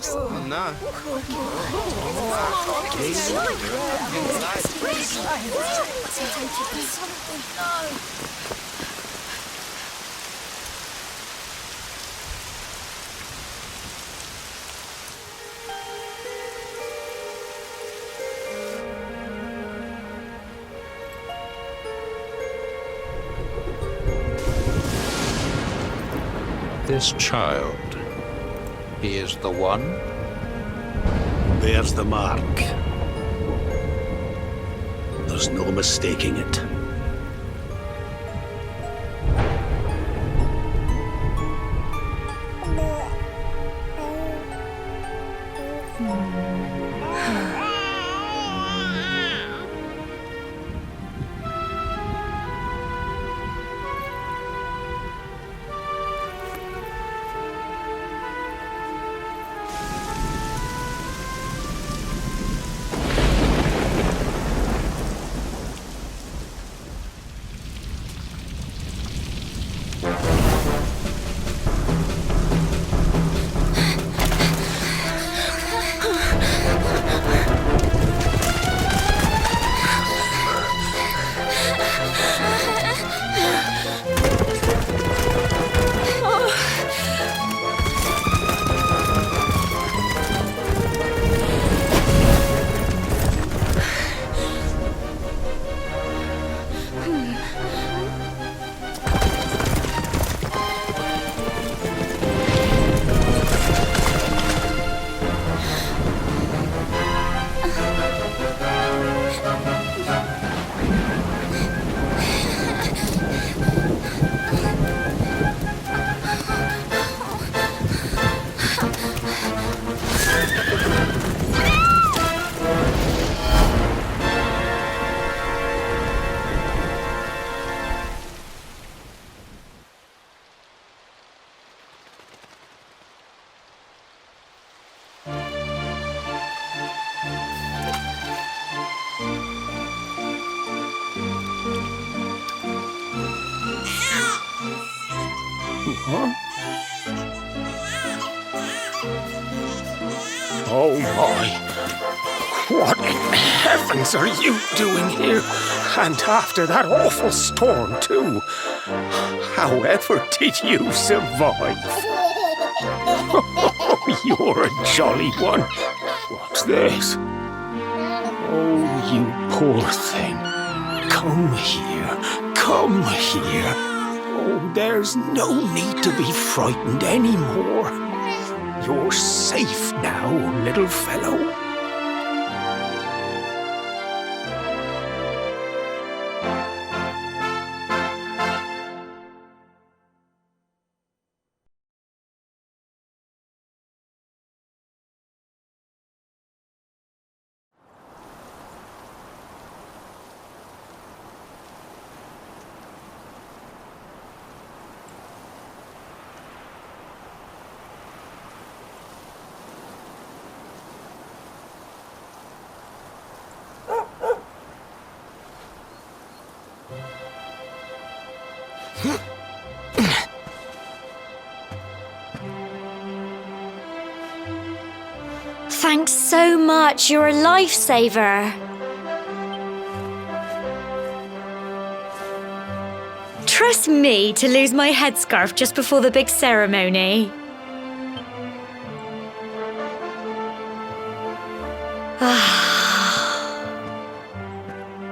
No. This child, he is the one? There's the mark. There's no mistaking it. Oh my! What in heavens are you doing here? And after that awful storm, too. However did you survive? Oh, you're a jolly one. What's this? Oh, you poor thing. Come here. Come here. Oh, there's no need to be frightened anymore. You're safe now, little fellow. Thanks so much, you're a lifesaver. Trust me to lose my headscarf just before the big ceremony.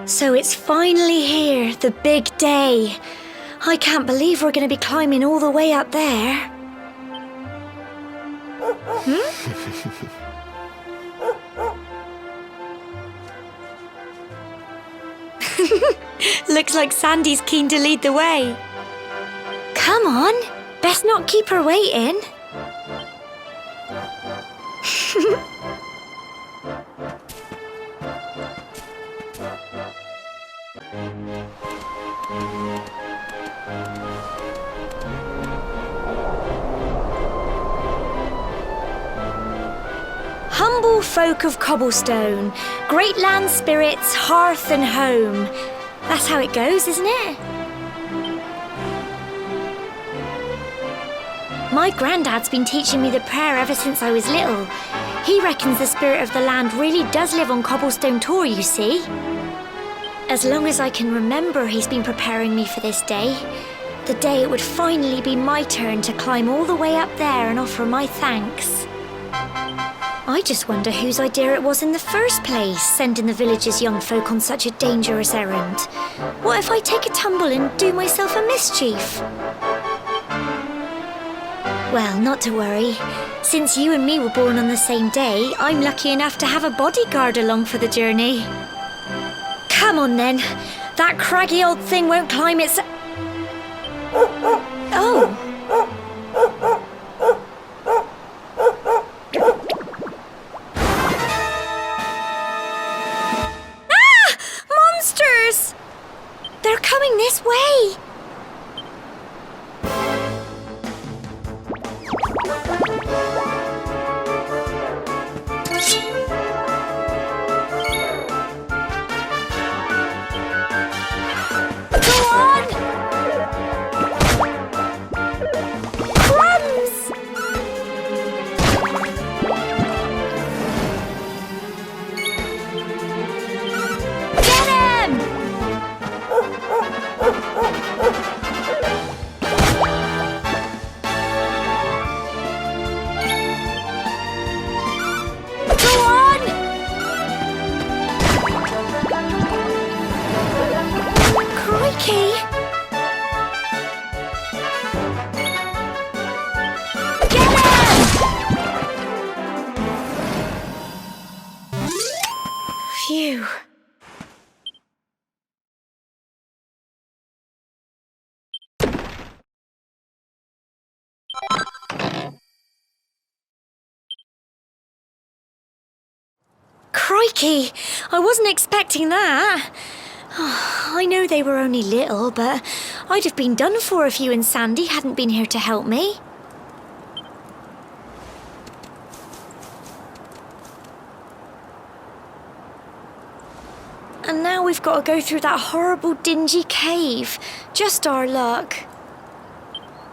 So it's finally here, the big day. I can't believe we're going to be climbing all the way up there. Looks like Sandy's keen to lead the way. Come on, best not keep her waiting. Humble folk of cobblestone, great land spirits, hearth and home. That's how it goes, isn't it? My granddad's been teaching me the prayer ever since I was little. He reckons the spirit of the land really does live on Cobblestone Tor, you see. As long as I can remember, he's been preparing me for this day. The day it would finally be my turn to climb all the way up there and offer my thanks. I just wonder whose idea it was in the first place, sending the village's young folk on such a dangerous errand. What if I take a tumble and do myself a mischief? Well, not to worry. Since you and me were born on the same day, I'm lucky enough to have a bodyguard along for the journey. Come on then. That craggy old thing won't climb its... Oh. Ah! Monsters! They're coming this way. Phew. Crikey! I wasn't expecting that. I know they were only little, but I'd have been done for if you and Sandy hadn't been here to help me. And now we've got to go through that horrible dingy cave. Just our luck.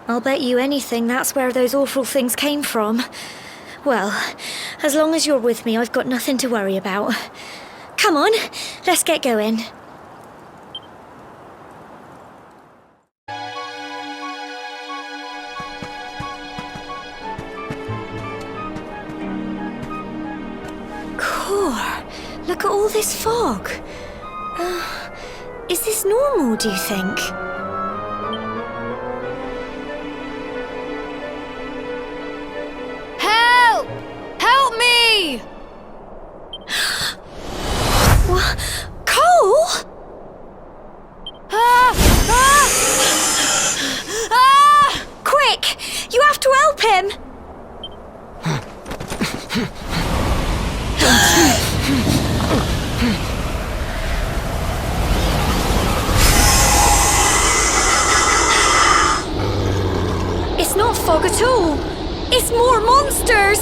I'll bet you anything that's where those awful things came from. Well, as long as you're with me, I've got nothing to worry about. Come on, let's get going. Look at all this fog. Is this normal, do you think? Help! Help me! What? Cole? Quick! You have to help him! It's not fog at all. It's more monsters.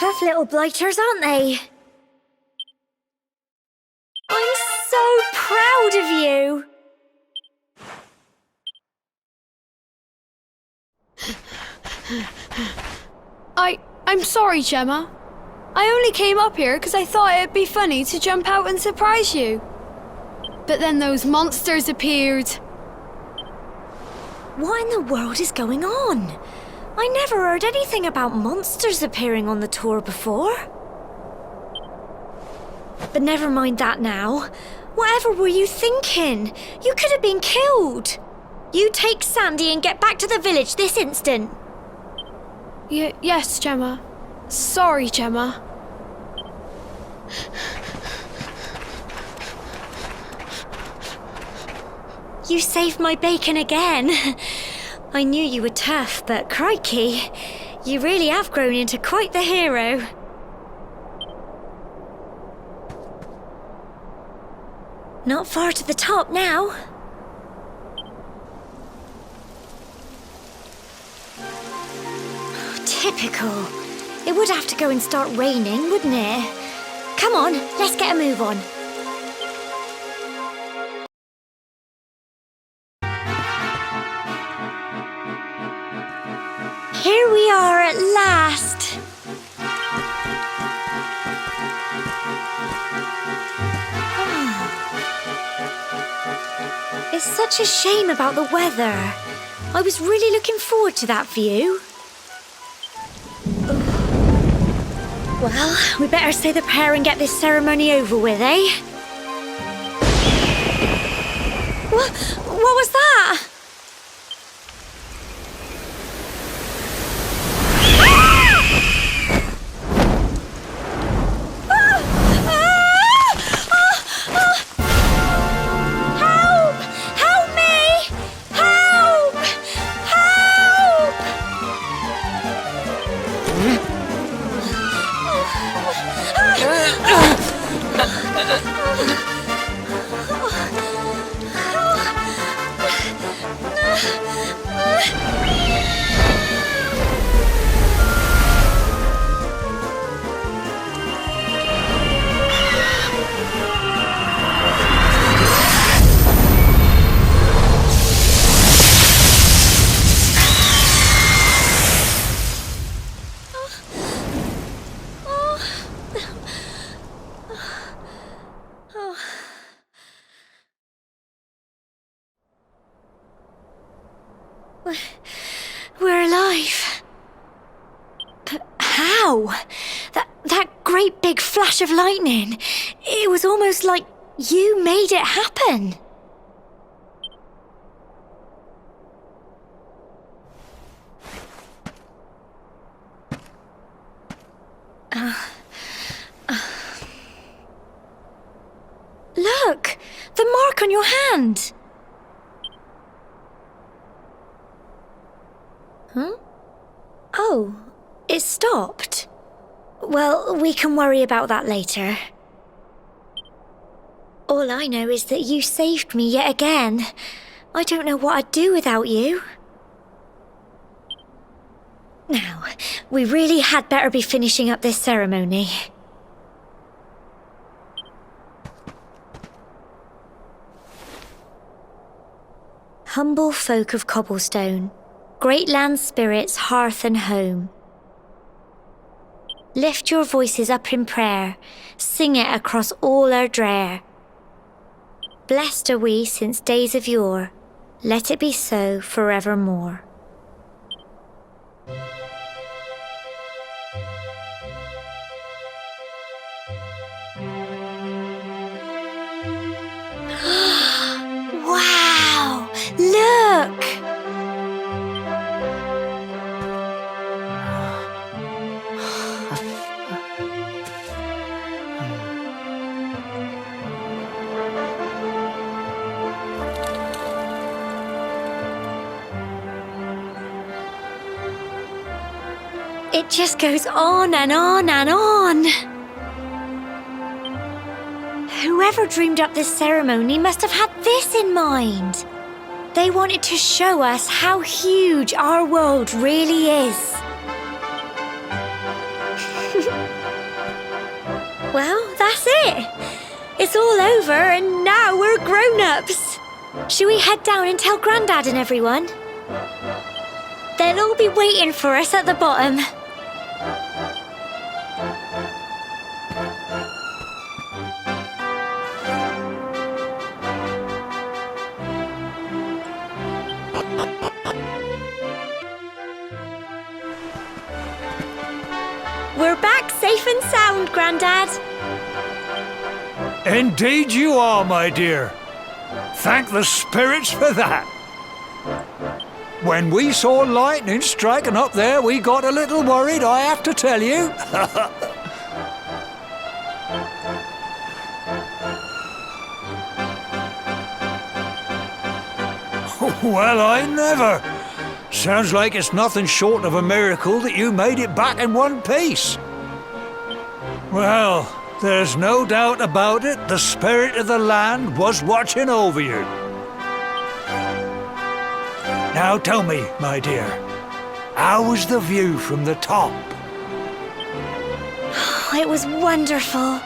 Tough little blighters, aren't they? I'm so proud of you! I'm sorry, Gemma. I only came up here because I thought it'd be funny to jump out and surprise you. But then those monsters appeared. What in the world is going on? I never heard anything about monsters appearing on the tour before. But never mind that now. Whatever were you thinking? You could have been killed. You take Sandy and get back to the village this instant. Yes, Gemma. Sorry, Gemma. You saved my bacon again. I knew you were tough, but crikey, you really have grown into quite the hero. Not far to the top now. Typical. It would have to go and start raining, wouldn't it? Come on, let's get a move on. Here we are at last. It's such a shame about the weather. I was really looking forward to that view. Well, we better say the prayer and get this ceremony over with, eh? What was that? We're alive. But how? That great big flash of lightning. It was almost like you made it happen. Look! The mark on your hand! Huh? Oh, it stopped. Well, we can worry about that later. All I know is that you saved me yet again. I don't know what I'd do without you. Now, we really had better be finishing up this ceremony. Humble folk of Cobblestone, great land spirits, hearth and home. Lift your voices up in prayer, sing it across all our drear. Blessed are we since days of yore, let it be so forevermore. Wow! Look! It just goes on and on and on. Whoever dreamed up this ceremony must have had this in mind. They wanted to show us how huge our world really is. Well, that's it. It's all over and now we're grown-ups. Shall we head down and tell Grandad and everyone? They'll all be waiting for us at the bottom. safe and sound, Grandad. Indeed you are, my dear. Thank the spirits for that. When we saw lightning striking up there, we got a little worried, I have to tell you. Well, I never. Sounds like it's nothing short of a miracle that you made it back in one piece. Well, there's no doubt about it, the spirit of the land was watching over you. Now tell me, my dear, how was the view from the top? It was wonderful.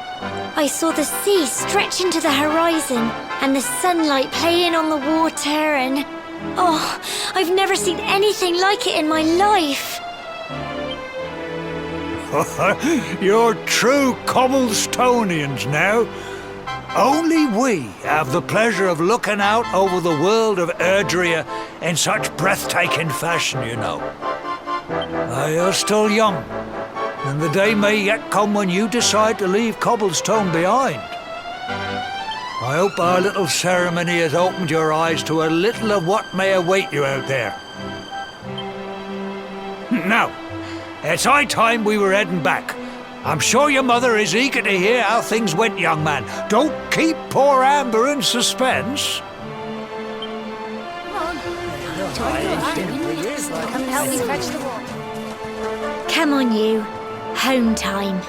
I saw the sea stretch into the horizon and the sunlight playing on the water and... Oh, I've never seen anything like it in my life. You're true Cobblestonians now. Only we have the pleasure of looking out over the world of Erdrea in such breathtaking fashion, you know. You're still young, and the day may yet come when you decide to leave Cobblestone behind. I hope our little ceremony has opened your eyes to a little of what may await you out there. Now, it's high time we were heading back. I'm sure your mother is eager to hear how things went, young man. Don't keep poor Amber in suspense. Come on, you. Home time.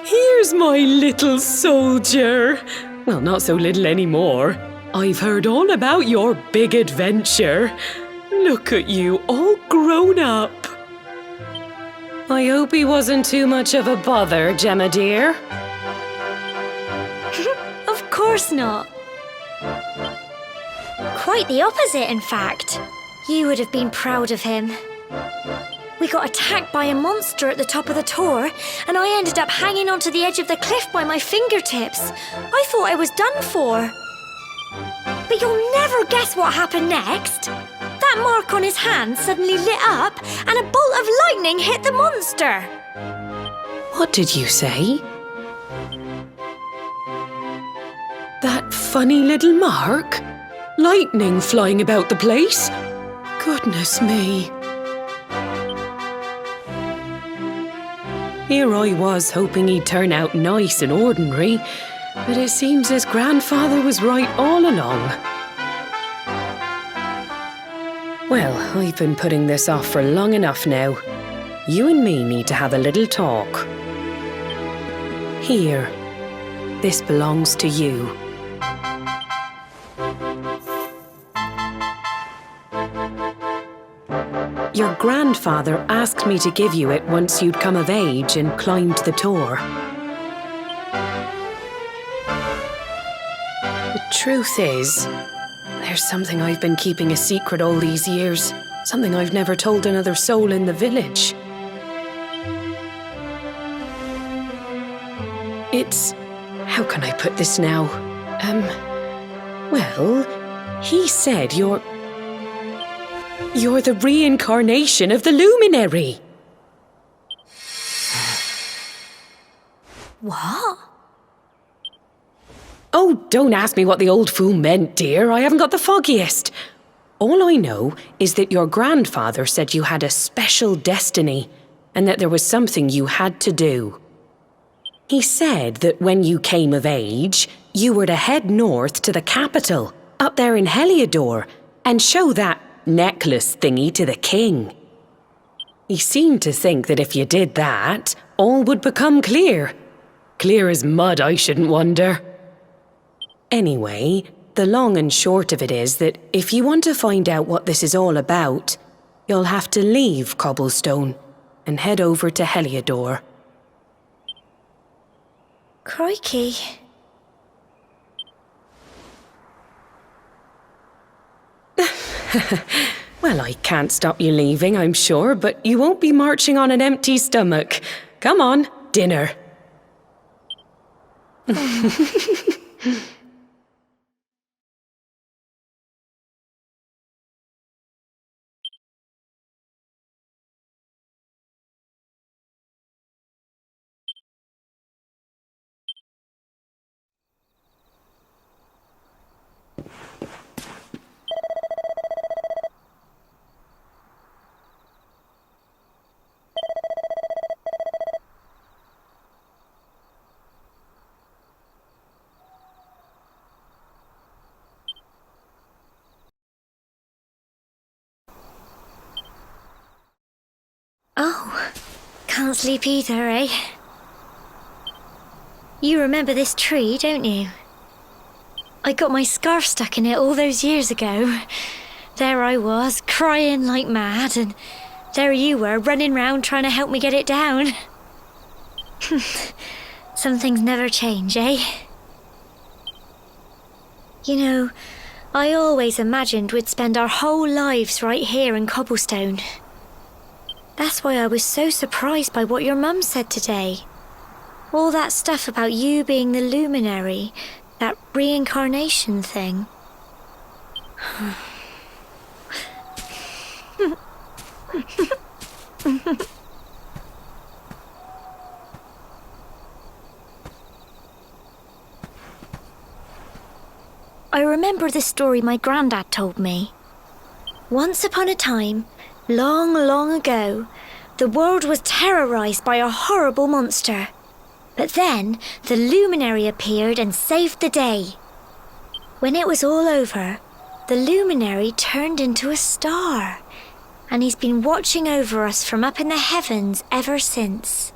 Here's my little soldier. Well, not so little anymore. I've heard all about your big adventure. Look at you, all grown up. I hope he wasn't too much of a bother, Gemma dear. Of course not. Quite the opposite, in fact. You would have been proud of him. We got attacked by a monster at the top of the tor, and I ended up hanging onto the edge of the cliff by my fingertips. I thought I was done for. But you'll never guess what happened next. That mark on his hand suddenly lit up, and a bolt of lightning hit the monster. What did you say? That funny little mark? Lightning flying about the place? Goodness me. Here I was hoping he'd turn out nice and ordinary, but it seems his grandfather was right all along. Well, I've been putting this off for long enough now. You and me need to have a little talk. Here, this belongs to you. Your grandfather asked me to give you it once you'd come of age and climbed the tor. The truth is, there's something I've been keeping a secret all these years. Something I've never told another soul in the village. It's... how can I put this now? Well, he said you're the reincarnation of the luminary. What? Oh, don't ask me what the old fool meant, dear. I haven't got the foggiest. All I know is that your grandfather said you had a special destiny and that there was something you had to do. He said that when you came of age, you were to head north to the capital, up there in Heliodor, and show that necklace thingy to the king. He seemed to think that if you did that, all would become clear. Clear as mud, I shouldn't wonder. Anyway, the long and short of it is that if you want to find out what this is all about, you'll have to leave Cobblestone and head over to Heliodor. Crikey. Well, I can't stop you leaving, I'm sure, but you won't be marching on an empty stomach. Come on, dinner. Oh, can't sleep either, eh? You remember this tree, don't you? I got my scarf stuck in it all those years ago. There I was, crying like mad, and there you were, running round trying to help me get it down. Some things never change, eh? You know, I always imagined we'd spend our whole lives right here in Cobblestone. That's why I was so surprised by what your mum said today. All that stuff about you being the luminary, that reincarnation thing. I remember the story my granddad told me. Once upon a time, long, long ago, the world was terrorized by a horrible monster. But then, the luminary appeared and saved the day. When it was all over, the luminary turned into a star. And he's been watching over us from up in the heavens ever since.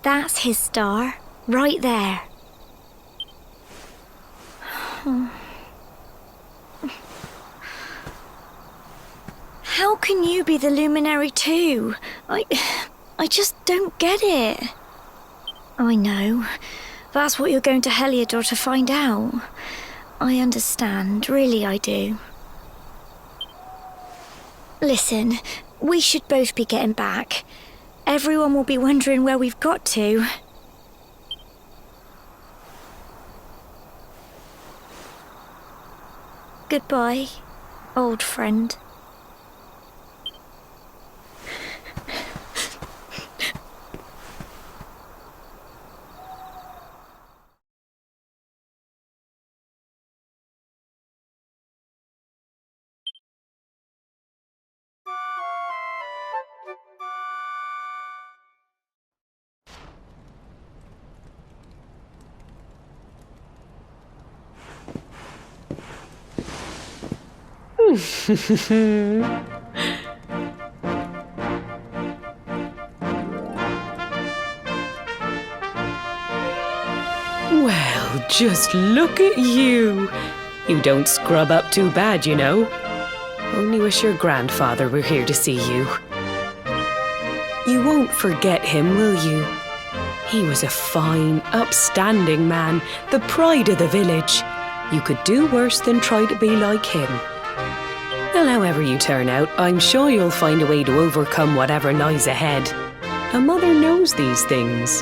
That's his star, right there. How can you be the luminary too? I just don't get it. I know. That's what you're going to Heliodor to find out. I understand, really I do. Listen, we should both be getting back. Everyone will be wondering where we've got to. Goodbye, old friend. Well, just look at you. You don't scrub up too bad, you know. Only wish your grandfather were here to see you. You won't forget him, will you? He was a fine, upstanding man, the pride of the village. You could do worse than try to be like him. Well, however you turn out, I'm sure you'll find a way to overcome whatever lies ahead. A mother knows these things.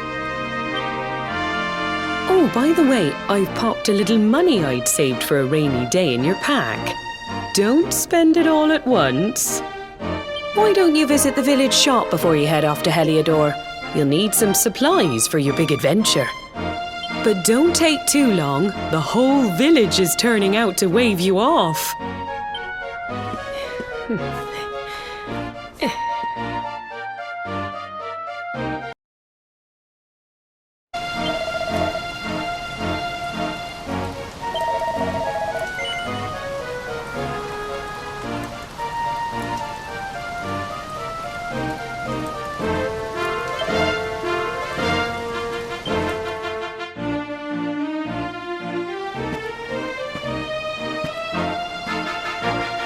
Oh, by the way, I've popped a little money I'd saved for a rainy day in your pack. Don't spend it all at once. Why don't you visit the village shop before you head off to Heliodor? You'll need some supplies for your big adventure. But don't take too long. The whole village is turning out to wave you off.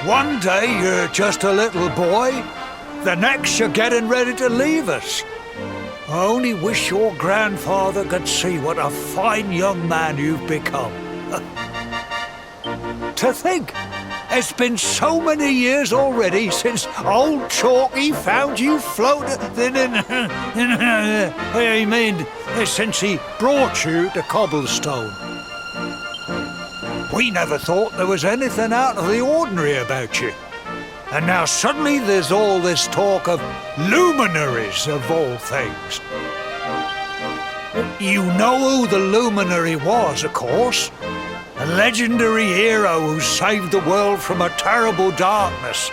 One day you're just a little boy, the next you're getting ready to leave us. I only wish your grandfather could see what a fine young man you've become. To think, it's been so many years already since old Chalky found you floating I mean, since he brought you to Cobblestone. We never thought there was anything out of the ordinary about you. And now suddenly there's all this talk of luminaries of all things. You know who the luminary was, of course. A legendary hero who saved the world from a terrible darkness.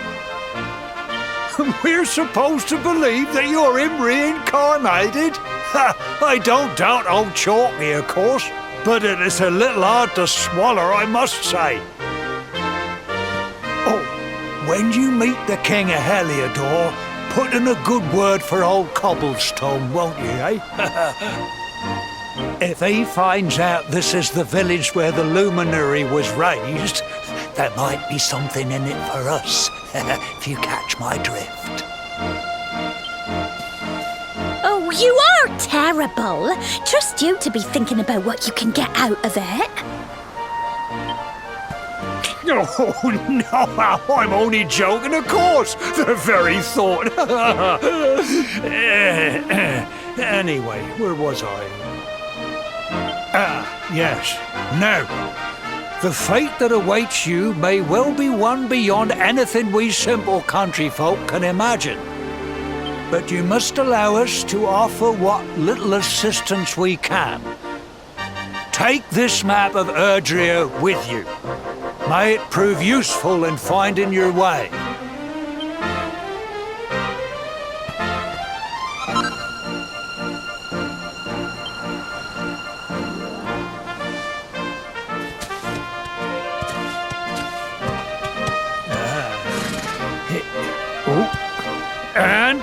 We're supposed to believe that you're him reincarnated? I don't doubt old Chalky, of course, but it is a little hard to swallow, I must say. Oh, when you meet the King of Heliodor, put in a good word for old Cobblestone, won't you, eh? If he finds out this is the village where the luminary was raised, there might be something in it for us, if you catch my drift. Oh, you are terrible. Trust you to be thinking about what you can get out of it. Oh, no, I'm only joking, of course. The very thought. Anyway, where was I? Ah, yes. Now, the fate that awaits you may well be one beyond anything we simple country folk can imagine. But you must allow us to offer what little assistance we can. Take this map of Erdrea with you. May it prove useful in finding your way. And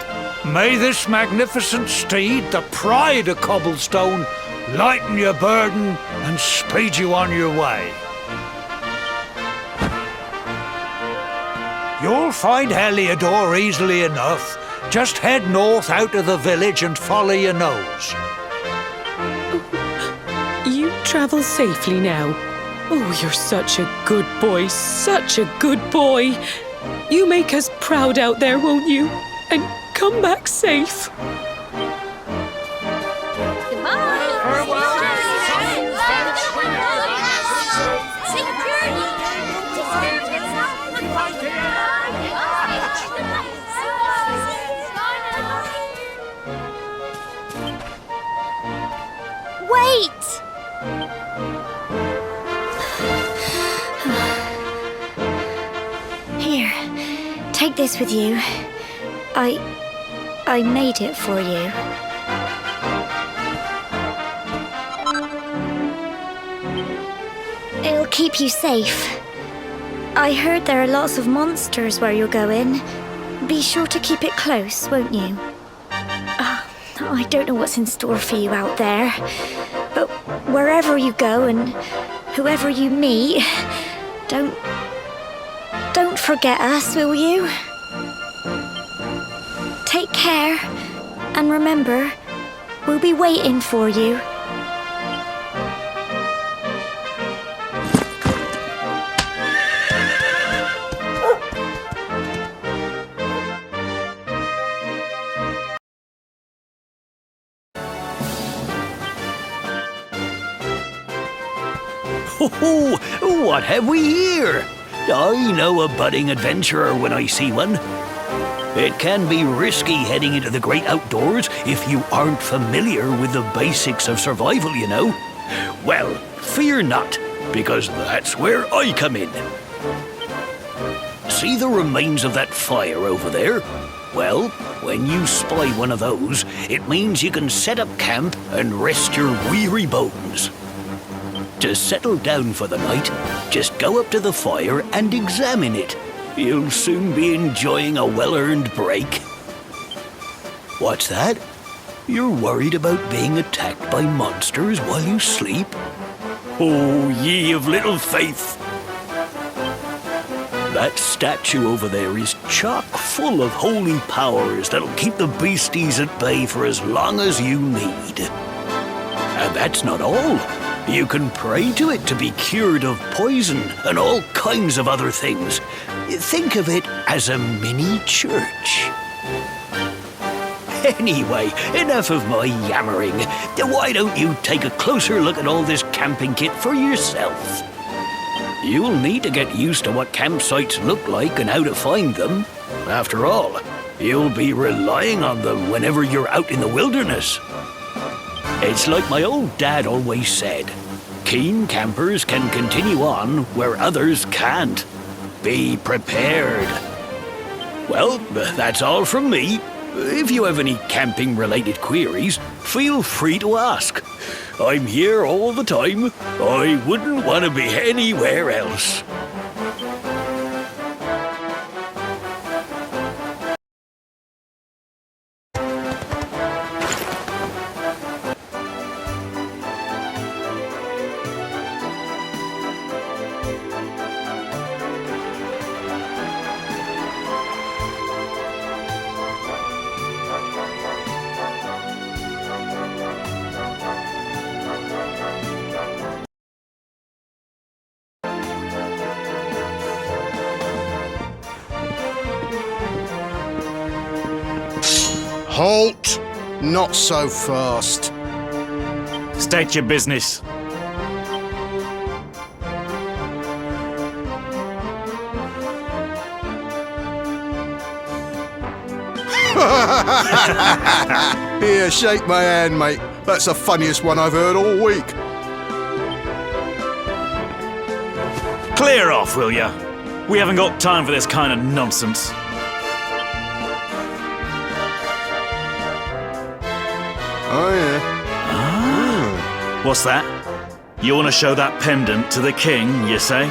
may this magnificent steed, the pride of Cobblestone, lighten your burden and speed you on your way. You'll find Heliodor easily enough. Just head north out of the village and follow your nose. You travel safely now. Oh, you're such a good boy, such a good boy. You make us proud out there, won't you? And come back safe. Wait! Here, take this with you. I made it for you. It'll keep you safe. I heard there are lots of monsters where you're going. Be sure to keep it close, won't you? I don't know what's in store for you out there, but wherever you go and whoever you meet, don't forget us, will you? Take care, and remember, we'll be waiting for you. Oh, what have we here? I know a budding adventurer when I see one. It can be risky heading into the great outdoors if you aren't familiar with the basics of survival, you know. Well, fear not, because that's where I come in. See the remains of that fire over there? Well, when you spy one of those, it means you can set up camp and rest your weary bones. To settle down for the night, just go up to the fire and examine it. You'll soon be enjoying a well-earned break. What's that? You're worried about being attacked by monsters while you sleep? Oh, ye of little faith! That statue over there is chock full of holy powers that'll keep the beasties at bay for as long as you need. And that's not all. You can pray to it to be cured of poison and all kinds of other things. Think of it as a mini church. Anyway, enough of my yammering. Why don't you take a closer look at all this camping kit for yourself? You'll need to get used to what campsites look like and how to find them. After all, you'll be relying on them whenever you're out in the wilderness. It's like my old dad always said, keen campers can continue on where others can't. Be prepared. Well, that's all from me. If you have any camping-related queries, feel free to ask. I'm here all the time. I wouldn't want to be anywhere else. Halt! Not so fast. State your business. Here, shake my hand, mate. That's the funniest one I've heard all week. Clear off, will ya? We haven't got time for this kind of nonsense. Oh, yeah. What's that? You want to show that pendant to the king, you say?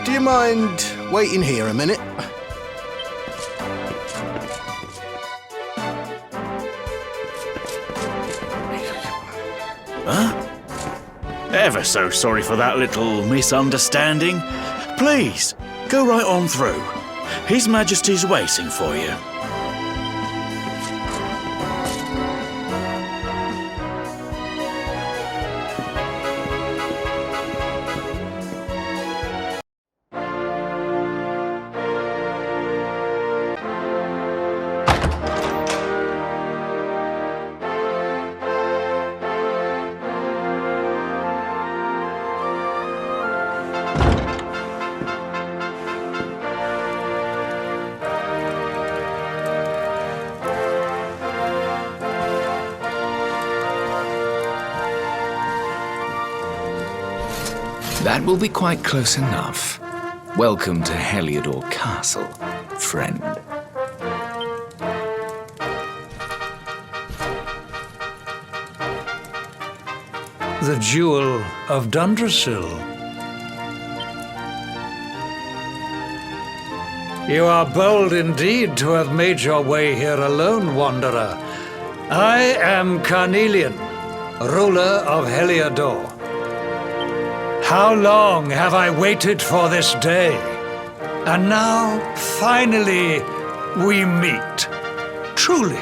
Do you mind waiting here a minute? Ever so sorry for that little misunderstanding. Please, go right on through. His Majesty's waiting for you. That will be quite close enough. Welcome to Heliodor Castle, friend. The Jewel of Dundrasil. You are bold indeed to have made your way here alone, wanderer. I am Carnelian, ruler of Heliodor. How long have I waited for this day? And now, finally, we meet. Truly,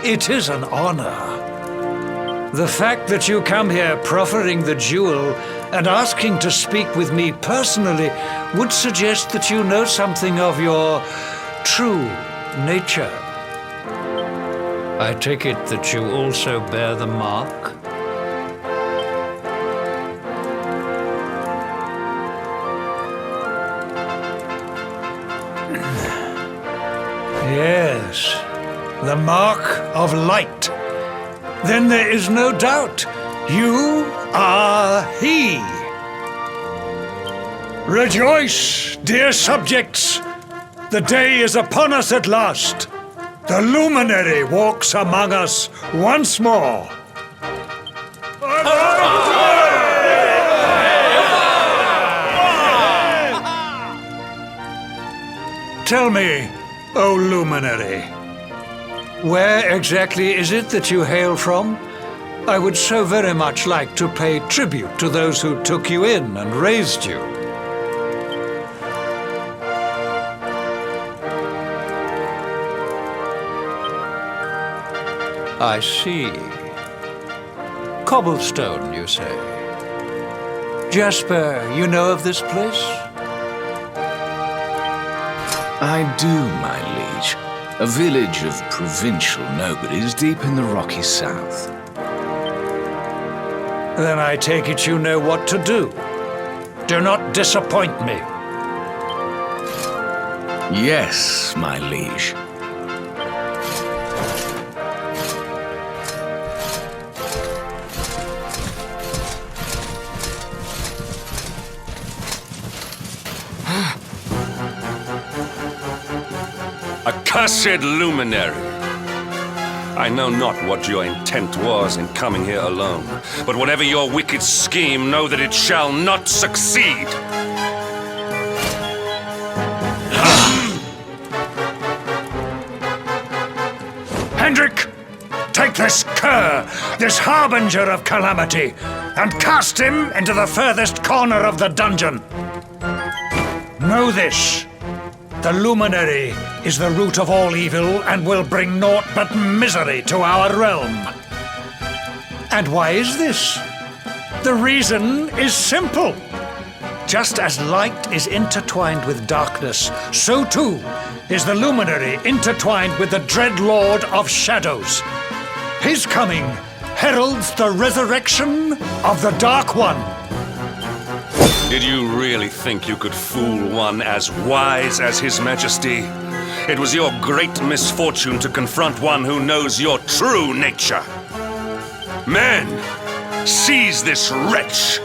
it is an honor. The fact that you come here proffering the jewel and asking to speak with me personally would suggest that you know something of your true nature. I take it that you also bear the mark? Yes, the mark of light. Then there is no doubt, you are he. Rejoice, dear subjects! The day is upon us at last. The luminary walks among us once more. Tell me, O luminary, where exactly is it that you hail from? I would so very much like to pay tribute to those who took you in and raised you. I see. Cobblestone, you say? Jasper, you know of this place? I do, my liege. A village of provincial nobodies deep in the rocky south. Then I take it you know what to do. Do not disappoint me. Yes, my liege. Accursed luminary! I know not what your intent was in coming here alone, but whatever your wicked scheme, know that it shall not succeed! Hendrik, take this cur, this harbinger of calamity, and cast him into the furthest corner of the dungeon. Know this. The luminary is the root of all evil and will bring naught but misery to our realm. And why is this? The reason is simple. Just as light is intertwined with darkness, so too is the luminary intertwined with the dread Lord of Shadows. His coming heralds the resurrection of the Dark One. Did you really think you could fool one as wise as His Majesty? It was your great misfortune to confront one who knows your true nature. Men, seize this wretch!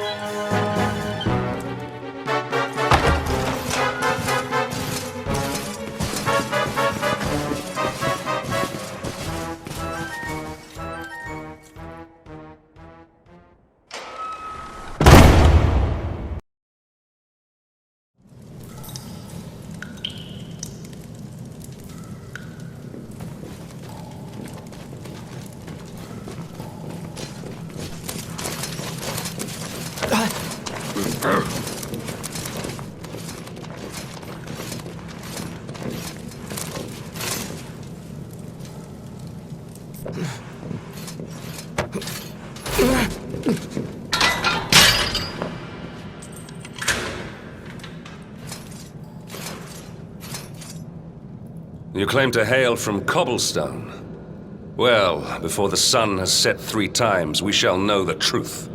You claim to hail from Cobblestone. Well, before the sun has set 3 times, we shall know the truth.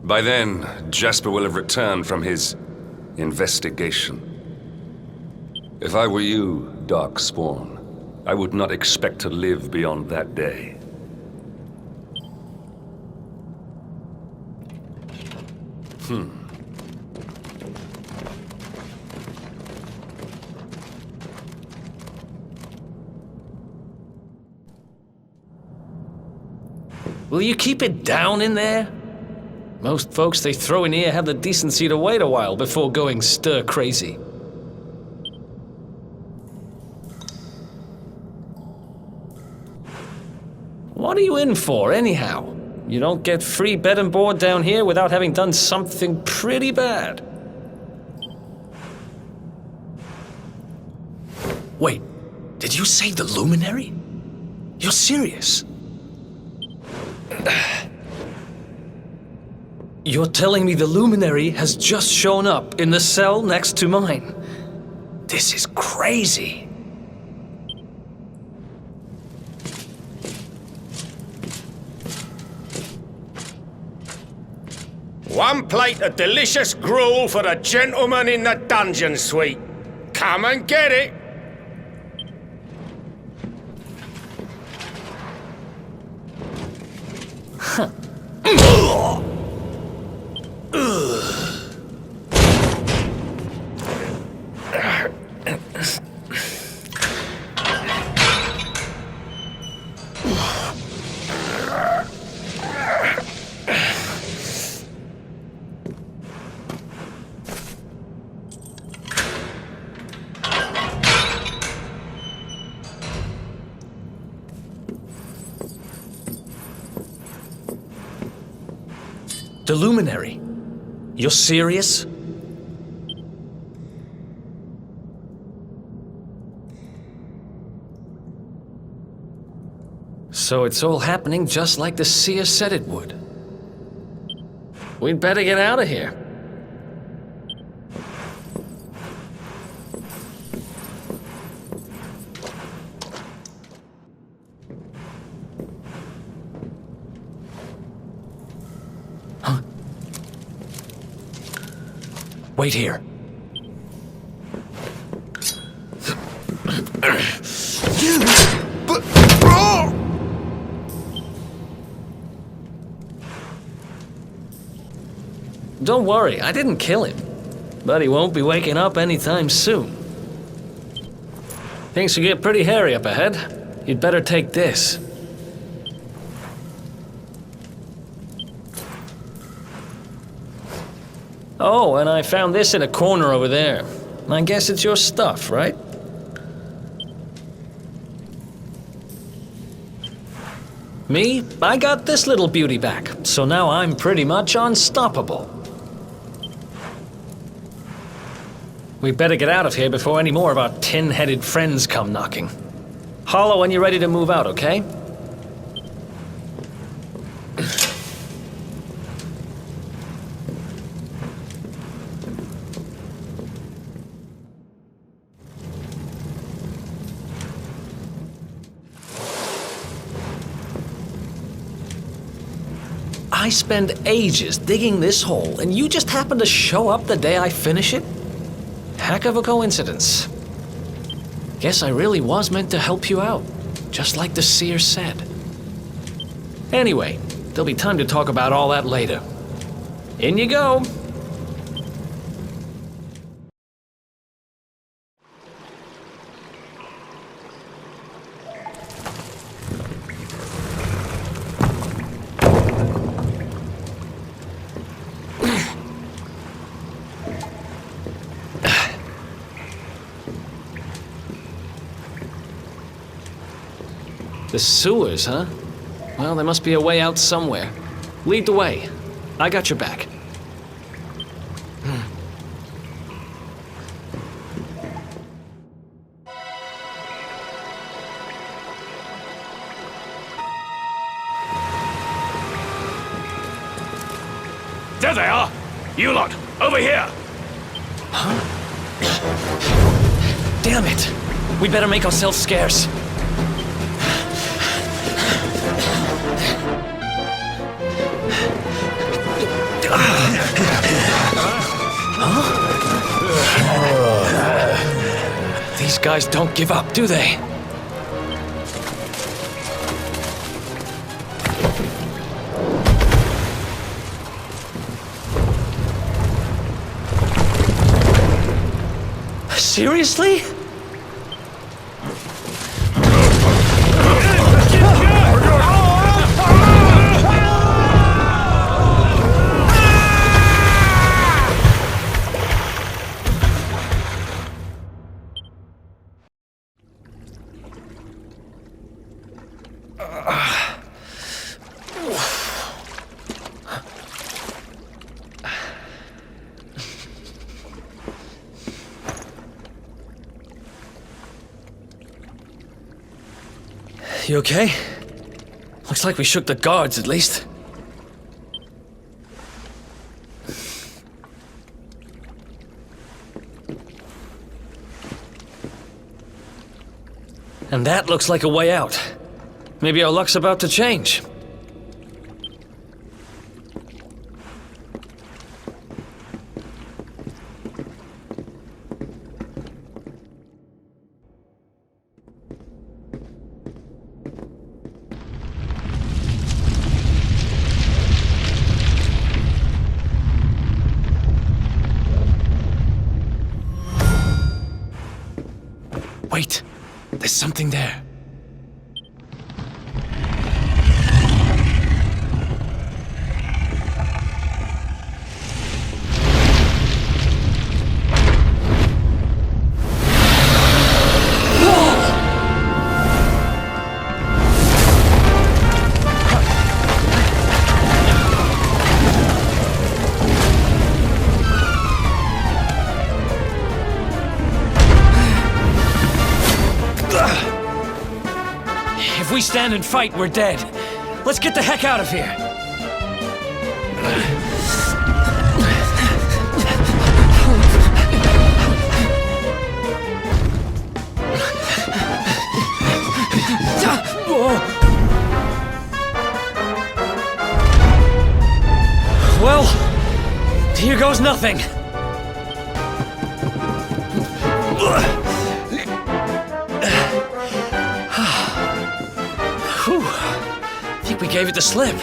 By then, Jasper will have returned from his investigation. If I were you, Darkspawn, I would not expect to live beyond that day. Will you keep it down in there? Most folks they throw in here have the decency to wait a while before going stir crazy. What are you in for, anyhow? You don't get free bed and board down here without having done something pretty bad. Wait, did you say the Luminary? You're serious? You're telling me the Luminary has just shown up in the cell next to mine? This is crazy. One plate of delicious gruel for the gentleman in the dungeon suite. Come and get it. The luminary. You're serious? So it's all happening just like the seer said it would. We'd better get out of here. Huh? Wait here. Don't worry, I didn't kill him. But he won't be waking up anytime soon. Things could get pretty hairy up ahead. You'd better take this. Oh, and I found this in a corner over there. I guess it's your stuff, right? Me? I got this little beauty back, so now I'm pretty much unstoppable. We better get out of here before any more of our tin-headed friends come knocking. Holler when you're ready to move out, okay? I spend ages digging this hole, and you just happen to show up the day I finish it? Heck of a coincidence. Guess I really was meant to help you out, just like the seer said. Anyway, there'll be time to talk about all that later. In you go. The sewers, huh? Well, there must be a way out somewhere. Lead the way. I got your back. There they are! You lot, over here! Huh? Damn it! We'd better make ourselves scarce. These guys don't give up, do they? Seriously? You okay? Looks like we shook the guards, at least. And that looks like a way out. Maybe our luck's about to change. Wait, there's something there. stand and fight, we're dead. Let's get the heck out of here. Well, here goes nothing. Whew. I think we gave it the slip.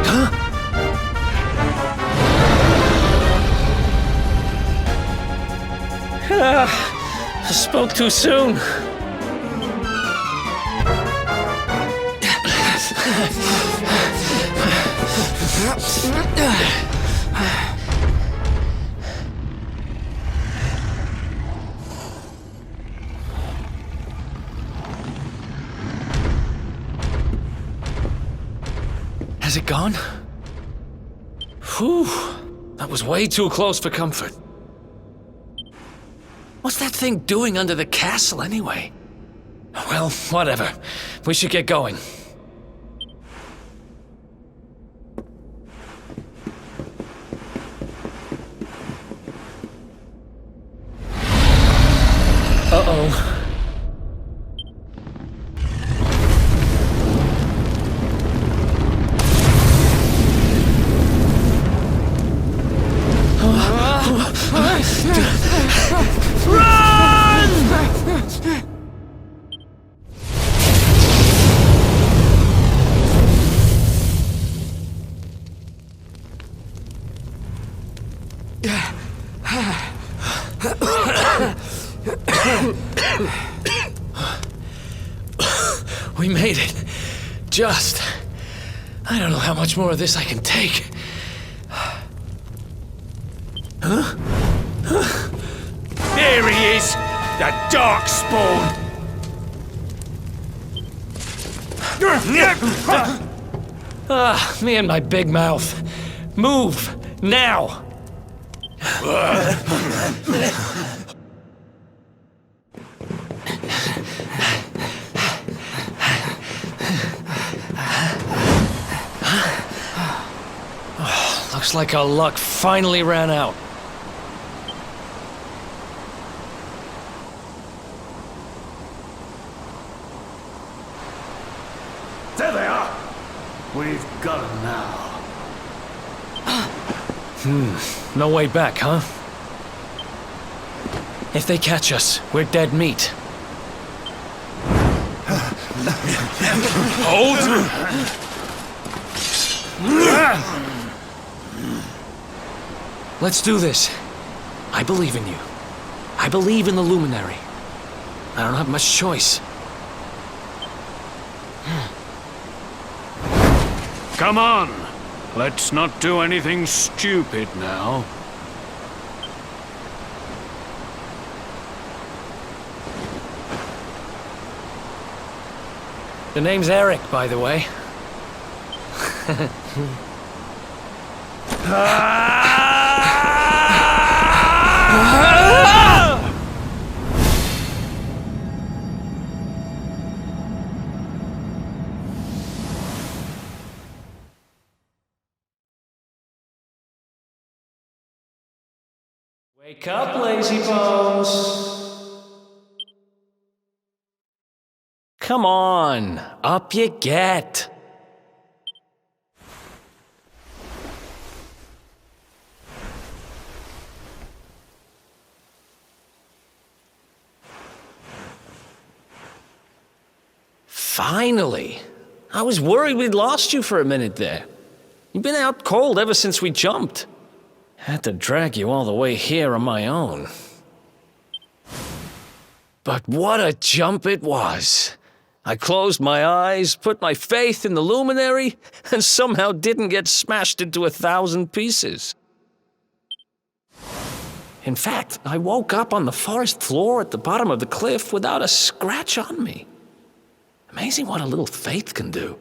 Huh? I spoke too soon. Has it gone? Whew. That was way too close for comfort. What's that thing doing under the castle anyway? Well, whatever. We should get going. Uh-oh. We made it. Just. I don't know how much more of this I can take. Huh? There he is! The Darkspawn! Me and my big mouth. Move! Now! Looks like our luck finally ran out. There they are! We've got them now. No way back, huh? If they catch us, we're dead meat. Hold! Let's do this. I believe in you. I believe in the Luminary. I don't have much choice. Come on! Let's not do anything stupid now. The name's Eric, by the way. Wake up, lazy bones! Come on, up you get! Finally! I was worried we'd lost you for a minute there. You've been out cold ever since we jumped. Had to drag you all the way here on my own. But what a jump it was! I closed my eyes, put my faith in the Luminary, and somehow didn't get smashed into 1,000 pieces. In fact, I woke up on the forest floor at the bottom of the cliff without a scratch on me. Amazing what a little faith can do.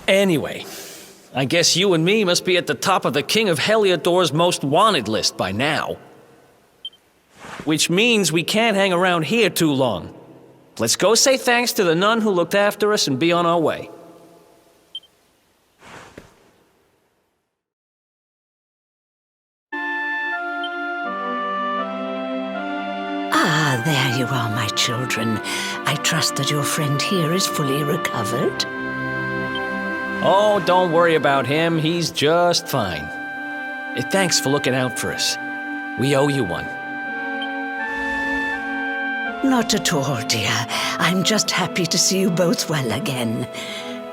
Anyway, I guess you and me must be at the top of the King of Heliodor's most wanted list by now. which means we can't hang around here too long. Let's go say thanks to the nun who looked after us and be on our way. Ah, there you are, my children. I trust that your friend here is fully recovered. Oh, don't worry about him. He's just fine. Thanks for looking out for us. We owe you one. Not at all, dear. I'm just happy to see you both well again.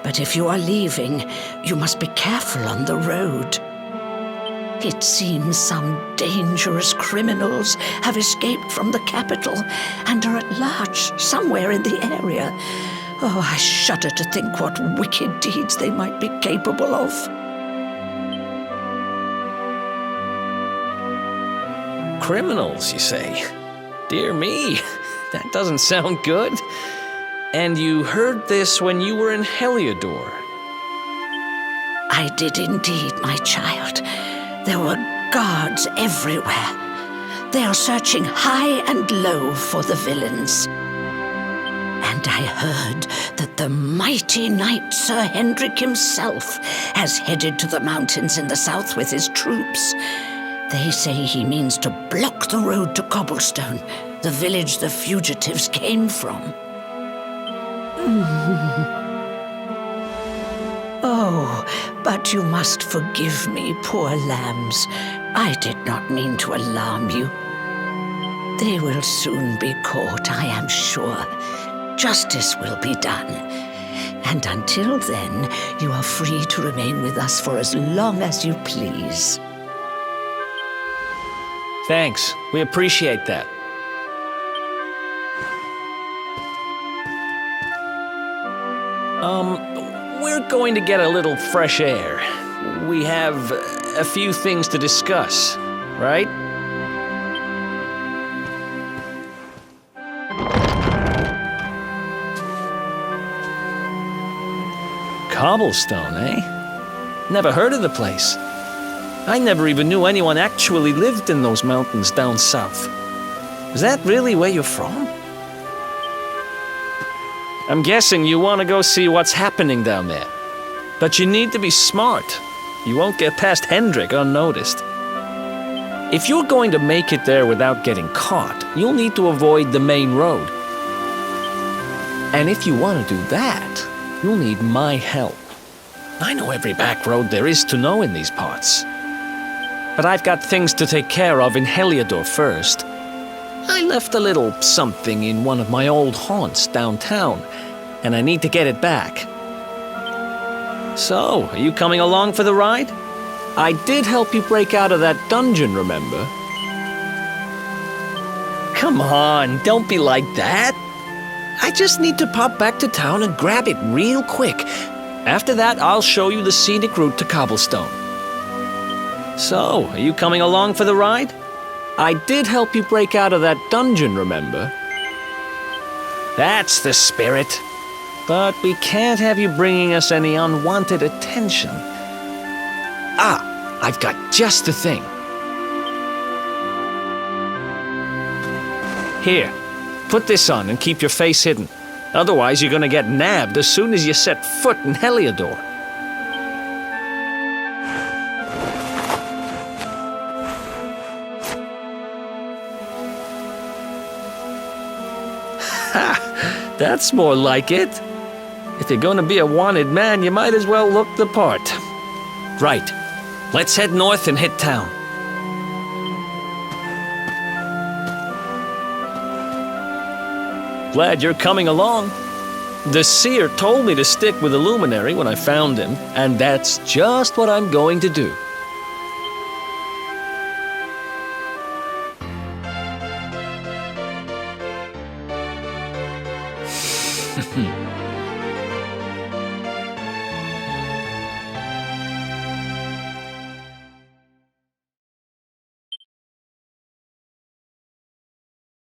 But if you are leaving, you must be careful on the road. It seems some dangerous criminals have escaped from the capital and are at large somewhere in the area. Oh, I shudder to think what wicked deeds they might be capable of. Criminals, you say? Dear me, that doesn't sound good. And you heard this when you were in Heliodor? I did indeed, my child. There were guards everywhere. They are searching high and low for the villains. And I heard that the mighty knight Sir Hendrik himself has headed to the mountains in the south with his troops. They say he means to block the road to Cobblestone, the village the fugitives came from. Oh, but you must forgive me, poor lambs. I did not mean to alarm you. They will soon be caught, I am sure. Justice will be done. And until then, you are free to remain with us for as long as you please. Thanks. We appreciate that. We're going to get a little fresh air. We have a few things to discuss, right? Cobblestone, eh? Never heard of the place. I never even knew anyone actually lived in those mountains down south. Is that really where you're from? I'm guessing you want to go see what's happening down there. But you need to be smart. You won't get past Hendrik unnoticed. If you're going to make it there without getting caught, you'll need to avoid the main road. And if you want to do that, you'll need my help. I know every back road there is to know in these parts. But I've got things to take care of in Heliodor first. I left a little something in one of my old haunts downtown, and I need to get it back. So, are you coming along for the ride? I did help you break out of that dungeon, remember? Come on, don't be like that. I just need to pop back to town and grab it real quick. After that, I'll show you the scenic route to Cobblestone. So, are you coming along for the ride? I did help you break out of that dungeon, remember? That's the spirit. But we can't have you bringing us any unwanted attention. Ah, I've got just the thing. Here, put this on and keep your face hidden. Otherwise, you're gonna get nabbed as soon as you set foot in Heliodor. Ha! That's more like it. If you're gonna be a wanted man, you might as well look the part. Right. Let's head north and hit town. Glad you're coming along. The seer told me to stick with the luminary when I found him, and that's just what I'm going to do.